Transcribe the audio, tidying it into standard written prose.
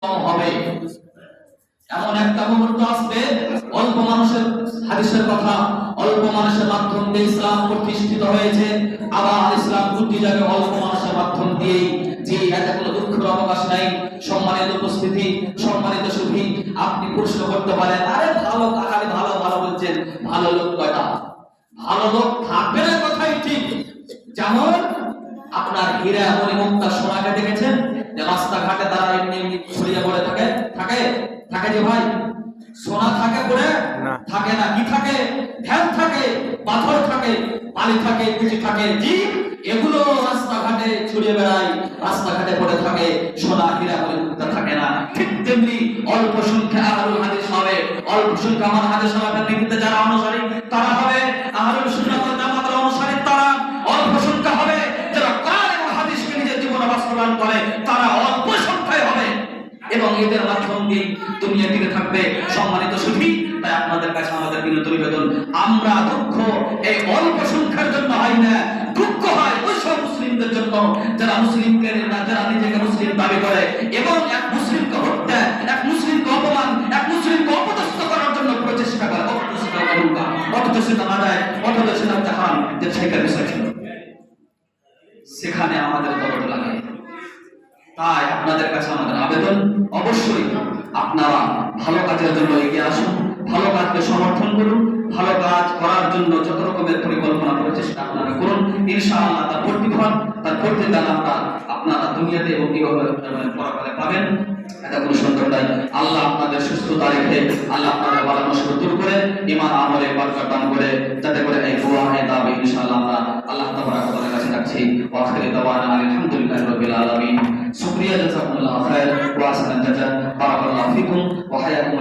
হবে। এমন একটা মুহূর্ত আসবে, অল্প মানুষের হাদিসের কথা, অল্প মানুষের মাধ্যম দিয়ে ইসলাম প্রতিষ্ঠিত হয়েছে, আবার ইসলাম দুটি জায়গায় অল্প মানুষের মাধ্যম দিয়েই যে এত কোনো দুঃখের অবকাশ নাই। সম্মানিত উপস্থিতি, সম্মানিত সুধী, আপনি প্রশ্ন করতে পারেন, আরে ভালো কাহারে ভালো ভালো বলছেন, ভালো লোক কয়টা? ভালো লোক থাকবে না, কথাই ঠিক। যেমন আপনার হীরা মণিমুক্তা সোনাকে দেখেছেন যে রাস্তাঘাটে তারা এমনি এমনি ছড়িয়ে পড়ে থাকে থাকে থাকে যে ভাই, সোনা থাকে পড়ে থাকে না, কি থাকে? ধ্যান থাকে, পাথর থাকে, বালি থাকে, কুচি থাকে, জি এগুলো রাস্তাঘাটে ছড়িয়ে বেড়ায়, রাস্তাঘাটে পড়ে থাকে, সোনা হীরা মণিমুক্তা থাকে না। ঠিক তেমনি অল্প সংখ্যা আহলুল হাদিস হবে, অল্প সংখ্যা আমার হাদিস সালাফের নীতিতে যারা অনুসারী তারা হবে, আহলুল সুন্নাহ ওয়াল জামাতের অনুসারী তারা অল্প সংখ্যা হবে, যারা কোরআন এবং হাদিসকে নিজের জীবনে বাস্তবায়ন করে তারা অল্প সংখ্যায় হবে, এবং এদের মাধ্যম দিয়ে দুনিয়া টিকে থাকবে। সম্মানিত সুধী, তাই আপনাদের কাছে আমাদের বিনীত নিবেদন, আমরা দুঃখ এই অল্প সংখ্যার জন্য হয় না, দুঃখ হয় ওই সব মুসলিমদের জন্য যারা মুসলিমকে না, যারা নিজেকে মুসলিম দাবি করে এবং এক মুসলিমকে হত্যা, এক মুসলিমকে অপমান, এক মুসলিমকে অপদস্থ করার জন্য প্রচেষ্টা করে, অথচ সেটা না যায়, অথচ সেটা জাহান যে শেখার বিষয় ছিল, সেখানে আমাদের দরদ লাগে। তাই আপনাদের কাছে আমাদের আবেদন, অবশ্যই আপনারা ভালো কাজের জন্য এগিয়ে আসুন, ভালো কাজকে সমর্থন করুন, ভালো কাজ করার জন্য যত রকমের পরিকল্পনা প্রচেষ্টা আপনারা করুন, ইনশাআল্লাহ তার প্রতিফল, তার প্রতিদান আপনারা দুনিয়াতে এবং পরকালে পাবেন। এটা কোনো সন্দেহ নাই। আল্লাহ আপনাদের সুস্থতা রেখে, আল্লাহ আপনাদের বালা মুসিবত দূর করে, ঈমান আমলে বরকত দান করে, যাতে করে এই দোয়া এই দাবি ইনশাআল্লাহ আমরা আল্লাহ তাবারক ওয়া তাআলার কাছে রাখছি। ওয়া আখিরু দাওয়ানা আলহামদুলিল্লাহি রাব্বিল আলামিন। শুকরিয়া, জাযাকুমুল্লাহু খাইর ওয়া আহসানাল জাযা। বারাকাল্লাহু ফিকুম ওয়া হায়াকুম।